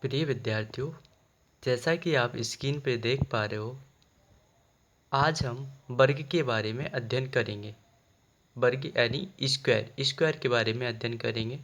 प्रिय विद्यार्थियों, जैसा कि आप स्क्रीन पे देख पा रहे हो, आज हम वर्ग के बारे में अध्ययन करेंगे। वर्ग यानी स्क्वायर के बारे में अध्ययन करेंगे।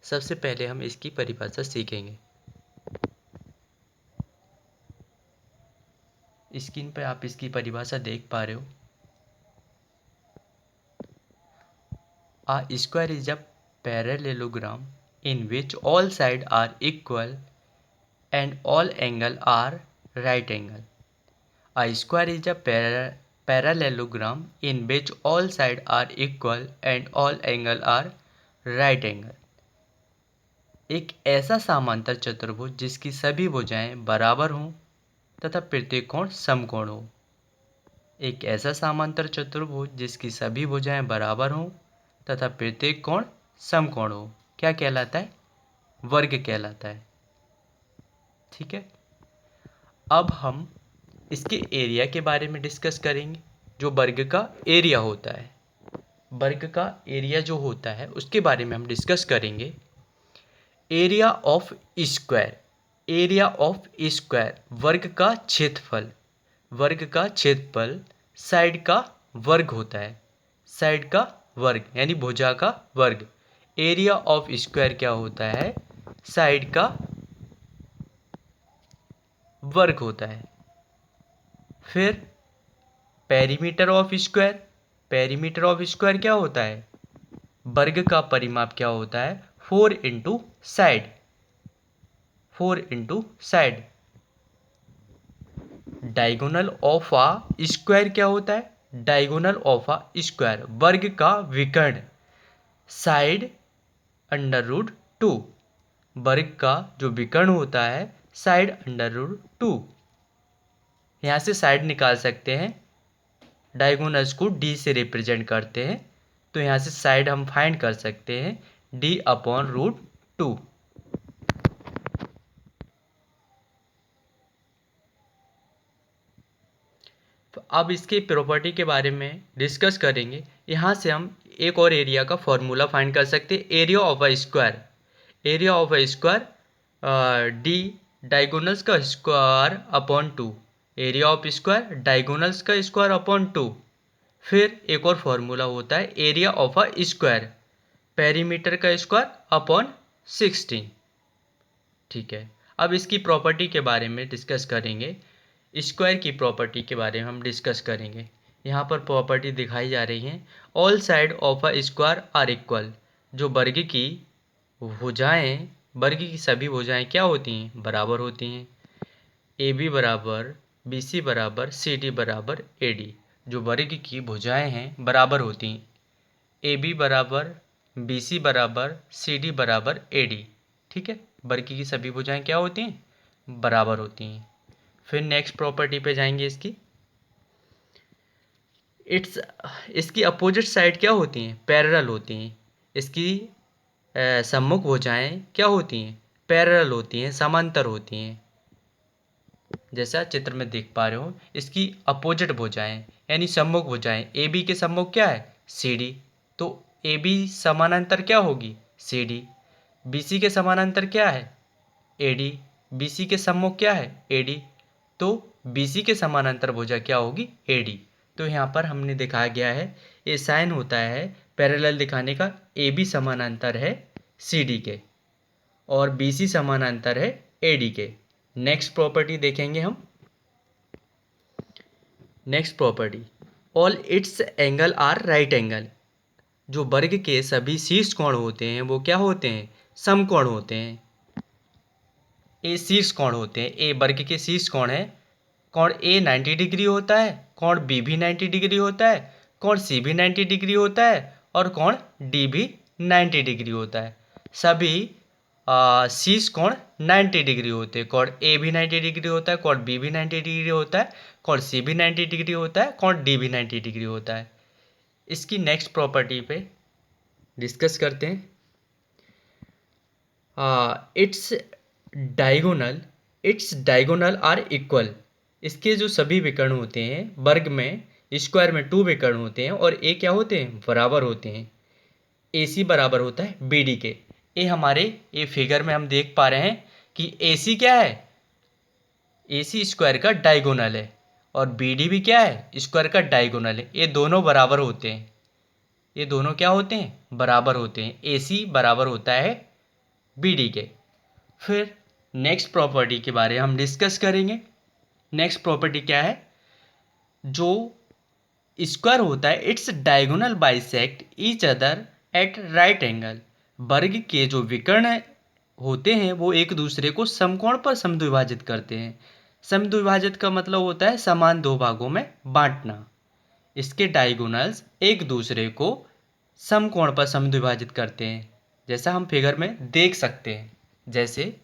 सबसे पहले हम इसकी परिभाषा सीखेंगे। स्क्रीन पे आप इसकी परिभाषा देख पा रहे हो। A square is a parallelogram in which all sides are equal and all angles are right angle. A square is a parallelogram in which all sides are equal and all angles are right angle. एक ऐसा समांतर चतुर्भुज जिसकी सभी भुजाएं बराबर हों तथा प्रत्येक कोण समकोण हो। एक ऐसा समांतर चतुर्भुज जिसकी सभी भुजाएं बराबर हों तथा प्रत्येक कोण समकोण हो, क्या कहलाता है? वर्ग कहलाता है। ठीक है, अब हम इसके एरिया के बारे में डिस्कस करेंगे। जो वर्ग का एरिया होता है, वर्ग का एरिया जो होता है उसके बारे में हम डिस्कस करेंगे। Area of square, area of square वर्ग का क्षेत्रफल। वर्ग का क्षेत्रफल साइड का वर्ग होता है। साइड का वर्ग यानी भुजा का वर्ग। एरिया ऑफ स्क्वायर क्या होता है? साइड का वर्ग होता है। फिर perimeter of square, perimeter of square क्या होता है? वर्ग का परिमाप क्या होता है? 4 into side, 4 into side. Diagonal of a square क्या होता है? डायगोनल ऑफ आ स्क्वायर वर्ग का विकर्ण, साइड अंडर रूट 2। वर्ग का जो विकर्ण होता है साइड अंडर रूट 2। यहाँ से साइड निकाल सकते हैं, डायगोनल्स को डी से रिप्रेजेंट करते हैं, तो यहाँ से साइड हम फाइंड कर सकते हैं डी अपॉन रूट 2। तो अब इसके प्रॉपर्टी के बारे में डिस्कस करेंगे। यहाँ से हम एक और एरिया का फॉर्मूला फाइंड कर सकते हैं। Area of a square, area of a square the diagonals का square upon 2। Area of square diagonals का स्क्वायर अपॉन 2। फिर एक और फॉर्मूला होता है area of a square perimeter का स्क्वायर अपॉन 16। ठीक है, अब इसकी प्रॉपर्टी के बारे में डिस्कस करेंगे। स्क्वायर की प्रॉपर्टी के बारे में हम डिस्कस करेंगे। यहाँ पर प्रॉपर्टी दिखाई जा रही है। All side of a square are equal. जो वर्ग की भुजाएं, वर्ग की सभी भुजाएं क्या होती हैं? बराबर होती हैं। ए बी बराबर बी सी बराबर सी डी बराबर ए डी। जो वर्ग की भुजाएं हैं बराबर होती हैं। ए बी बराबर बी सी बराबर सी डी बराबर ए डी। ठीक है, वर्ग की सभी भुजाएं क्या होती हैं? बराबर होती हैं। फिर नेक्स्ट प्रॉपर्टी पे जाएंगे इसकी। इसकी अपोजिट साइड क्या होती हैं? पैरेलल होती हैं। इसकी सम्मुख भुजाएं क्या होती हैं? पैरेलल होती हैं, समांतर होती हैं। जैसा चित्र में देख पा रहे हो, इसकी अपोजिट भुजाएं यानी सम्मुख भुजाएं, ए बी के सम्मुख क्या है? C D. तो ए बी समानांतर क्या होगी? C D. बी सी के समानांतर क्या है? A D. बी सी के सम्मुख क्या है? A D. तो बी सी के समानांतर भुजा क्या होगी? A D. तो यहाँ पर हमने दिखाया गया है, ये साइन होता है पैरेलल दिखाने का। ए बी समानांतर है सी डी के और बी सी समानांतर है ए डी के। नेक्स्ट प्रॉपर्टी देखेंगे हम। Next property, all its angle are right angle. जो वर्ग के सभी शीर्ष कोण होते हैं वो क्या होते हैं? समकोण होते हैं। ए शीर्ष कोण होते हैं। ए वर्ग के शीर्ष कोण है। कोण ए 90 डिग्री होता है, कोण बी भी 90 डिग्री होता है, कोण सी भी 90 डिग्री होता है और कोण डी भी 90 डिग्री होता है। सभी शीर्ष कोण 90 डिग्री होते हैं। कोण ए भी 90 डिग्री होता है, कोण बी भी 90 डिग्री होता है, कोण सी भी 90 डिग्री होता है, कोण डी भी 90 डिग्री होता है। इसकी नेक्स्ट प्रॉपर्टी पे डिस्कस करते हैं। Its diagonal, its diagonal are equal. इसके जो सभी विकर्ण होते हैं वर्ग में, स्क्वायर में 2 विकर्ण होते हैं और ए क्या होते हैं? बराबर होते हैं। ए सी बराबर होता है बी डी के। ये हमारे ये फिगर में हम देख पा रहे हैं कि AC क्या है, AC स्क्वायर का डायगोनल है, और BD भी क्या है, स्क्वायर का डायगोनल है। ये दोनों बराबर होते हैं, ये दोनों क्या होते हैं, बराबर होते हैं। AC बराबर होता है BD के। फिर नेक्स्ट प्रॉपर्टी के बारे में हम डिस्कस करेंगे। नेक्स्ट प्रॉपर्टी क्या है, जो स्क्वायर होता है its diagonal bisect each other at right angle. वर्ग के जो विकर्ण होते हैं वो एक दूसरे को समकोण पर समद्विभाजित करते हैं। समद्विभाजित का मतलब होता है समान दो भागों में बांटना। इसके डायगोनल्स एक दूसरे को समकोण पर समद्विभाजित करते हैं, जैसा हम फिगर में देख सकते हैं। जैसे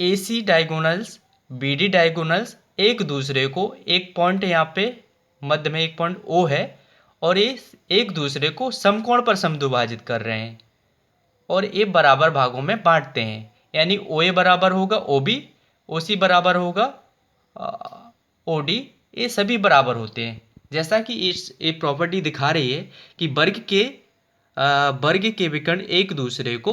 AC डायगोनल्स, BD डायगोनल्स एक दूसरे को, एक पॉइंट यहाँ पे मध्य में एक पॉइंट O है, और ये एक दूसरे को समकोण पर समद्विभाजित कर रहे हैं और ये बराबर भागों में बांटते हैं। यानी OA बराबर होगा OB, OC बराबर होगा OD, ये सभी बराबर होते हैं। जैसा कि इस ये प्रॉपर्टी दिखा रही है कि वर्ग के विकर्ण एक दूसरे को,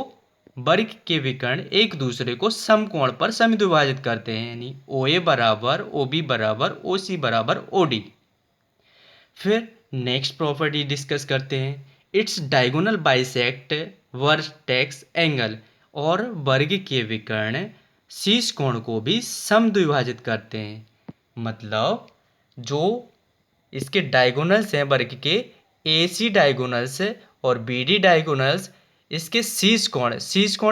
वर्ग के विकर्ण एक दूसरे को समकोण पर समद्विभाजित करते हैं। यानी OA बराबर OB बराबर OC बराबर OD। फिर नेक्स्ट प्रॉपर्टी डिस्कस करते हैं, its diagonal bisect vertex angle. और वर्ग के विकर्ण शीर्ष कोण को भी समद्विभाजित करते हैं। मतलब जो इसके डायगोनल्स हैं वर्ग के, AC डायगोनल्स और BD डायगोनल्स, इसके शीर्ष कोण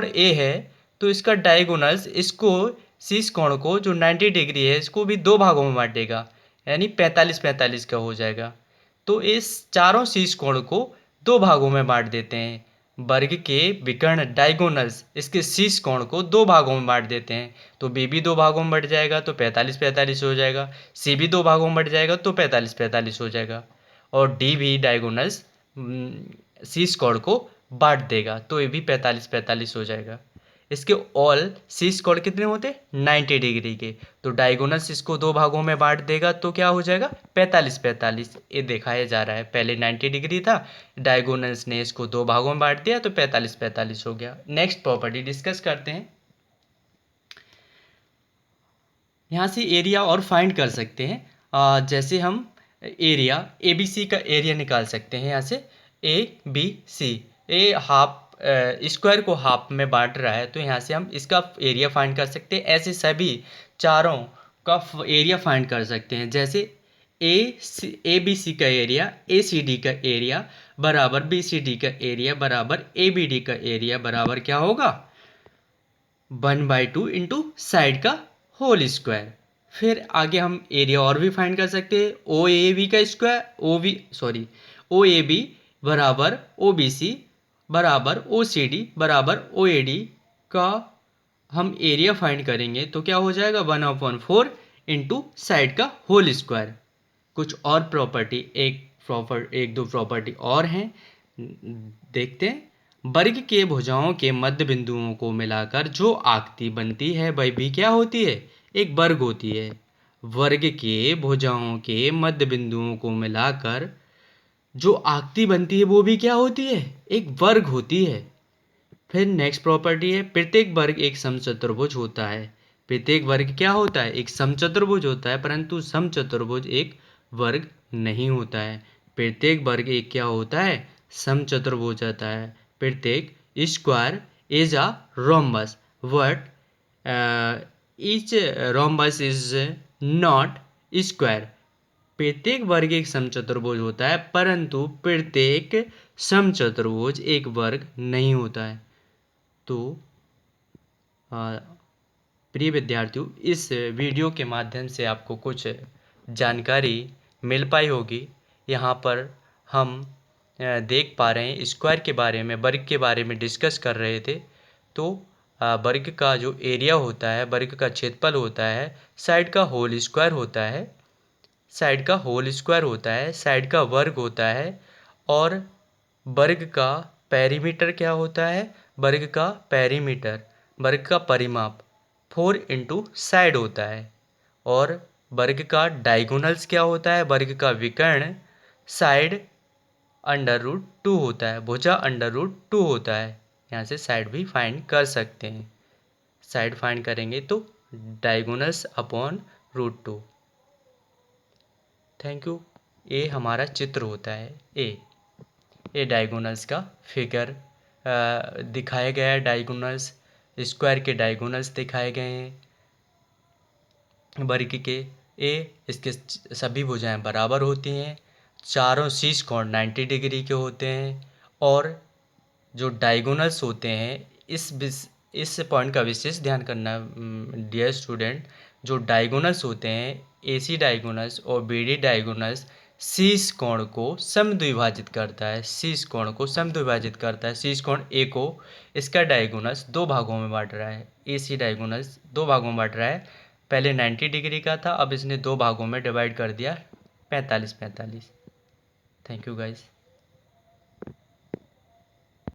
A है तो इसका डायगोनल्स इसको, शीर्ष कोण को जो 90 डिग्री है इसको भी दो भागों में बांटेगा, यानी 45-45 का हो जाएगा। तो इस चारों शीर्ष कोण को दो भागों में बांट देते हैं। वर्ग के विकर्ण डायगोनल्स इसके शीर्ष कोण को दो भागों में बांट देते हैं, तो B भी दो भागों में बढ़ जाएगा तो 45-45 हो जाएगा, C भी दो भागों में बढ़ जाएगा तो 45-45 हो जाएगा, और D भी डायगोनल्स शीर्ष कोण को बांट देगा तो ये भी 45-45 हो जाएगा। इसके ऑल शीर्ष कोण कितने होते हैं, 90 डिग्री के, तो डायगोनल्स इसको दो भागों में बांट देगा तो क्या हो जाएगा, 45-45। ये दिखाया जा रहा है, पहले 90 डिग्री था, डायगोनल्स ने इसको दो भागों में बांट दिया तो 45-45 हो गया। नेक्स्ट प्रॉपर्टी डिस्कस करते हैं। यहाँ से एरिया और फाइंड कर सकते हैं। जैसे हम एरिया ABC का एरिया निकाल सकते हैं। यहाँ से ABC, ए हाफ स्क्वायर को हाफ में बांट रहा है तो यहाँ से हम इसका एरिया फाइंड कर सकते हैं। ऐसे सभी चारों का एरिया फाइंड कर सकते हैं। जैसे ABC का एरिया ACD का एरिया बराबर BCD का एरिया बराबर ABD का एरिया बराबर क्या होगा, 1/2 इंटू साइड का होल स्क्वायर। फिर आगे हम एरिया और भी फाइंड कर सकते हैं। OAB का स्क्वायर, OAB बराबर OBC बराबर OCD बराबर OAD का हम एरिया फाइंड करेंगे तो क्या हो जाएगा, 1/4 इंटू साइड का होल स्क्वायर। कुछ और प्रॉपर्टी, एक दो प्रॉपर्टी और हैं, देखते हैं। वर्ग के भुजाओं के मध्य बिंदुओं को मिलाकर जो आकृति बनती है वह भी क्या होती है, एक वर्ग होती है। वर्ग के भुजाओं के मध्य बिंदुओं को मिलाकर जो आकृति बनती है वो भी क्या होती है, एक वर्ग होती है। फिर नेक्स्ट प्रॉपर्टी है, प्रत्येक वर्ग एक समचतुर्भुज होता है। प्रत्येक वर्ग क्या होता है, एक समचतुर्भुज होता है, परंतु समचतुर्भुज एक वर्ग नहीं होता है। प्रत्येक वर्ग एक क्या होता है, समचतुर्भुज होता है। प्रत्येक square is a rhombus, but each rhombus is not square. प्रत्येक वर्ग एक समचतुर्भुज होता है परंतु प्रत्येक समचतुर्भुज एक वर्ग नहीं होता है। तो प्रिय विद्यार्थियों, इस वीडियो के माध्यम से आपको कुछ जानकारी मिल पाई होगी। यहाँ पर हम देख पा रहे हैं स्क्वायर के बारे में, वर्ग के बारे में डिस्कस कर रहे थे। तो वर्ग का जो एरिया होता है, वर्ग का क्षेत्रफल होता है, साइड का होल स्क्वायर होता है, साइड का होल स्क्वायर होता है, साइड का वर्ग होता है, और वर्ग का पेरीमीटर क्या होता है, वर्ग का पेरीमीटर, वर्ग का परिमाप 4 इंटू साइड होता है, और वर्ग का डायगोनल्स क्या होता है, वर्ग का विकर्ण साइड √2 होता है, भुजा √2 होता है। यहाँ से साइड भी फाइंड कर सकते हैं। साइड फाइंड करेंगे तो डायगोनल्स अपॉन √2। Thank you. ये हमारा चित्र होता है। ये डायगोनल्स का फिगर दिखाया गया है। डायगोनल्स स्क्वायर के डायगोनल्स दिखाए गए हैं वर्ग के। इसके सभी भुजाएं बराबर होती हैं। चारों शीर्ष कोण 90 डिग्री के होते हैं। और जो डायगोनल्स होते हैं, इस पॉइंट का विशेष ध्यान करना डियर स्टूडेंट। जो डायगोनल्स होते हैं, AC डायगोनल्स और BD डायगोनल्स शीर्ष कोण को समद्विभाजित करता है। शीर्ष कोण को समद्विभाजित करता है। शीर्ष कोण A को इसका डायगोनल्स दो भागों में बांट रहा है। AC डायगोनल्स दो भागों में बांट रहा है। पहले 90 डिग्री का था, अब इसने दो भागों में डिवाइड कर दिया 45-45। Thank you guys.